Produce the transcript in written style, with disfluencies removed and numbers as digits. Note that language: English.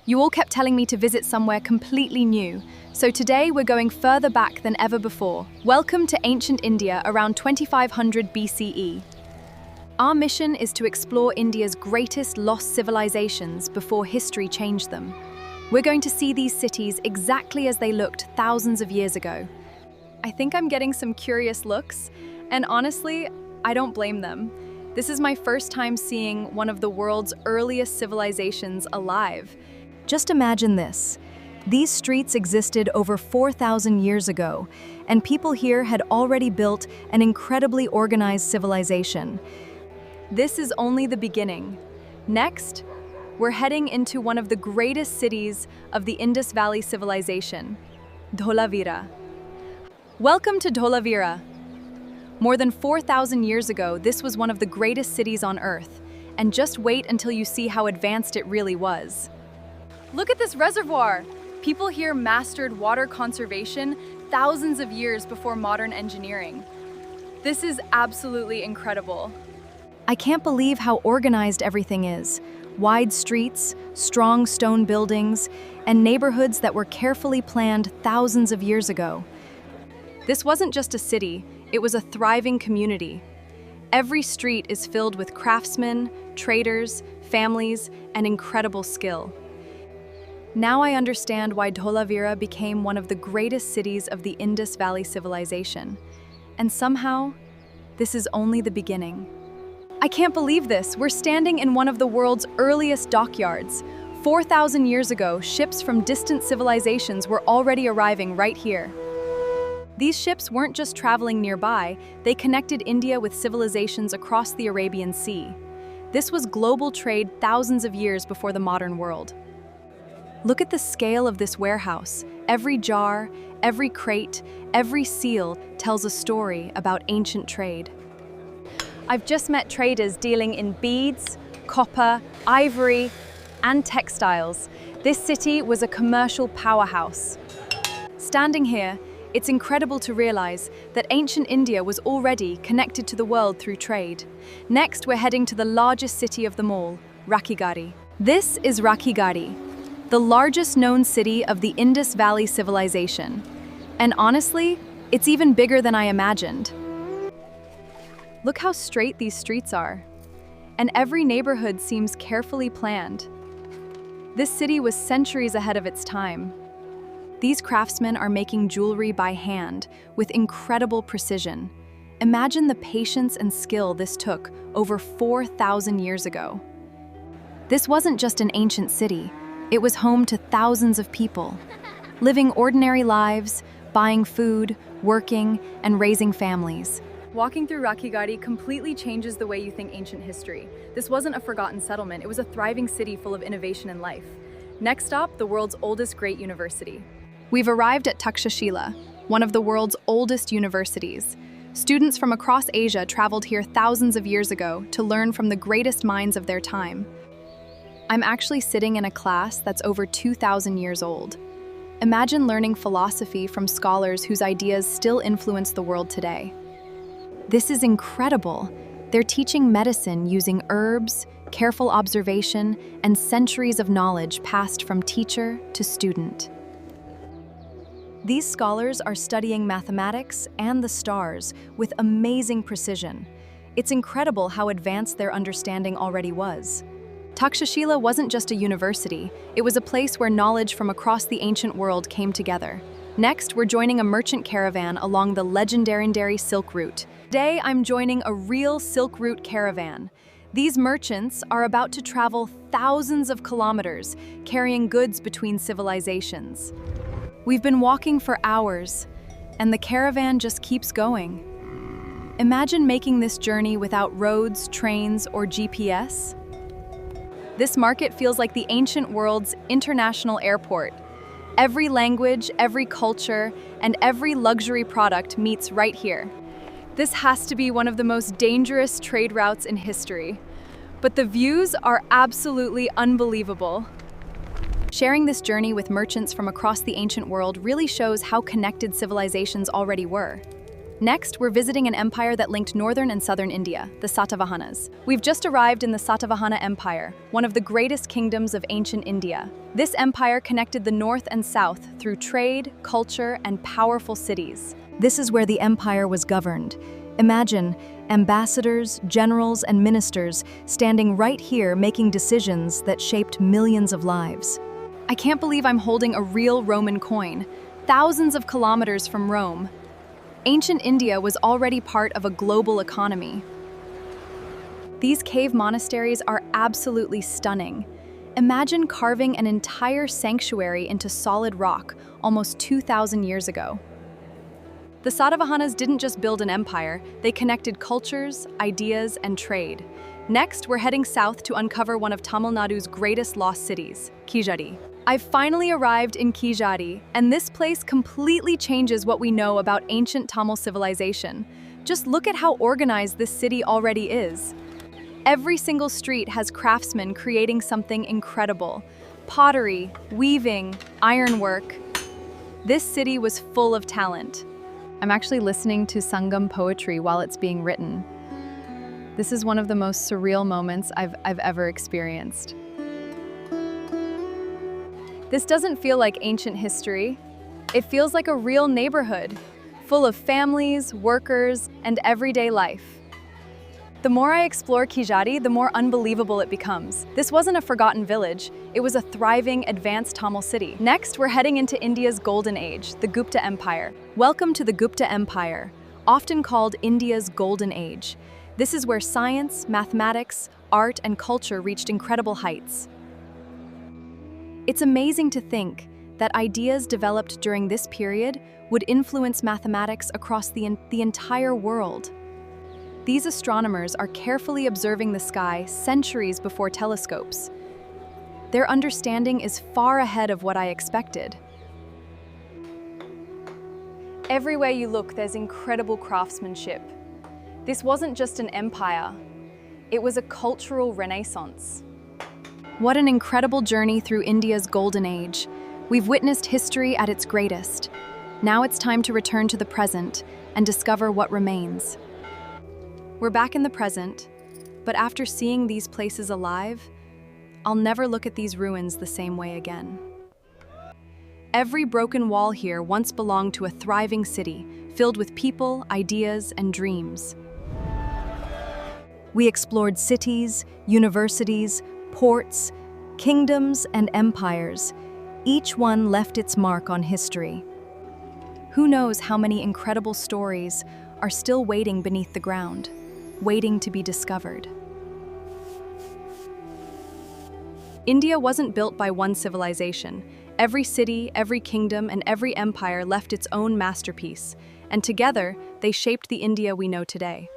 You all kept telling me to visit somewhere completely new, so today we're going further back than ever before. Welcome to ancient India around 2500 BCE. Our mission is to explore India's greatest lost civilizations before history changed them. We're going to see these cities exactly as they looked thousands of years ago. I think I'm getting some curious looks, and honestly, I don't blame them. This is my first time seeing one of the world's earliest civilizations alive. Just imagine this. These streets existed over 4,000 years ago, and people here had already built an incredibly organized civilization. This is only the beginning. Next, we're heading into one of the greatest cities of the Indus Valley civilization, Dholavira. Welcome to Dholavira. More than 4,000 years ago, this was one of the greatest cities on Earth, and just wait until you see how advanced it really was. Look at this reservoir! People here mastered water conservation thousands of years before modern engineering. This is absolutely incredible. I can't believe how organized everything is. Wide streets, strong stone buildings, and neighborhoods that were carefully planned thousands of years ago. This wasn't just a city, it was a thriving community. Every street is filled with craftsmen, traders, families, and incredible skill. Now I understand why Dholavira became one of the greatest cities of the Indus Valley civilization. And somehow, this is only the beginning. I can't believe this. We're standing in one of the world's earliest dockyards. 4,000 years ago, ships from distant civilizations were already arriving right here. These ships weren't just traveling nearby, they connected India with civilizations across the Arabian Sea. This was global trade thousands of years before the modern world. Look at the scale of this warehouse. Every jar, every crate, every seal tells a story about ancient trade. I've just met traders dealing in beads, copper, ivory, and textiles. This city was a commercial powerhouse. Standing here, it's incredible to realize that ancient India was already connected to the world through trade. Next, we're heading to the largest city of them all, Rakhigarhi. This is Rakhigarhi, the largest known city of the Indus Valley civilization. And honestly, it's even bigger than I imagined. Look how straight these streets are. And every neighborhood seems carefully planned. This city was centuries ahead of its time. These craftsmen are making jewelry by hand with incredible precision. Imagine the patience and skill this took over 4,000 years ago. This wasn't just an ancient city, it was home to thousands of people, living ordinary lives, buying food, working, and raising families. Walking through Rakhigarhi completely changes the way you think ancient history. This wasn't a forgotten settlement, it was a thriving city full of innovation and life. Next stop, the world's oldest great university. We've arrived at Takshashila, one of the world's oldest universities. Students from across Asia traveled here thousands of years ago to learn from the greatest minds of their time. I'm actually sitting in a class that's over 2,000 years old. Imagine learning philosophy from scholars whose ideas still influence the world today. This is incredible. They're teaching medicine using herbs, careful observation, and centuries of knowledge passed from teacher to student. These scholars are studying mathematics and the stars with amazing precision. It's incredible how advanced their understanding already was. Takshashila wasn't just a university, it was a place where knowledge from across the ancient world came together. Next, we're joining a merchant caravan along the legendary Silk Route. Today, I'm joining a real Silk Route caravan. These merchants are about to travel thousands of kilometers, carrying goods between civilizations. We've been walking for hours, and the caravan just keeps going. Imagine making this journey without roads, trains, or GPS. This market feels like the ancient world's international airport. Every language, every culture, and every luxury product meets right here. This has to be one of the most dangerous trade routes in history. But the views are absolutely unbelievable. Sharing this journey with merchants from across the ancient world really shows how connected civilizations already were. Next, we're visiting an empire that linked northern and southern India, the Satavahanas. We've just arrived in the Satavahana Empire, one of the greatest kingdoms of ancient India. This empire connected the north and south through trade, culture, and powerful cities. This is where the empire was governed. Imagine ambassadors, generals, and ministers standing right here making decisions that shaped millions of lives. I can't believe I'm holding a real Roman coin, thousands of kilometers from Rome. Ancient India was already part of a global economy. These cave monasteries are absolutely stunning. Imagine carving an entire sanctuary into solid rock almost 2,000 years ago. The Satavahanas didn't just build an empire, they connected cultures, ideas, and trade. Next, we're heading south to uncover one of Tamil Nadu's greatest lost cities, Keezhadi. I've finally arrived in Keezhadi, and this place completely changes what we know about ancient Tamil civilization. Just look at how organized this city already is. Every single street has craftsmen creating something incredible. Pottery, weaving, ironwork. This city was full of talent. I'm actually listening to Sangam poetry while it's being written. This is one of the most surreal moments I've ever experienced. This doesn't feel like ancient history. It feels like a real neighborhood, full of families, workers, and everyday life. The more I explore Keezhadi, the more unbelievable it becomes. This wasn't a forgotten village, it was a thriving, advanced Tamil city. Next, we're heading into India's Golden Age, the Gupta Empire. Welcome to the Gupta Empire, often called India's Golden Age. This is where science, mathematics, art, and culture reached incredible heights. It's amazing to think that ideas developed during this period would influence mathematics across the entire world. These astronomers are carefully observing the sky centuries before telescopes. Their understanding is far ahead of what I expected. Everywhere you look, there's incredible craftsmanship. This wasn't just an empire, it was a cultural renaissance. What an incredible journey through India's Golden Age. We've witnessed history at its greatest. Now it's time to return to the present and discover what remains. We're back in the present, but after seeing these places alive, I'll never look at these ruins the same way again. Every broken wall here once belonged to a thriving city, filled with people, ideas, and dreams. We explored cities, universities, ports, kingdoms, and empires. Each one left its mark on history. Who knows how many incredible stories are still waiting beneath the ground, waiting to be discovered. India wasn't built by one civilization. Every city, every kingdom, and every empire left its own masterpiece, and together, they shaped the India we know today.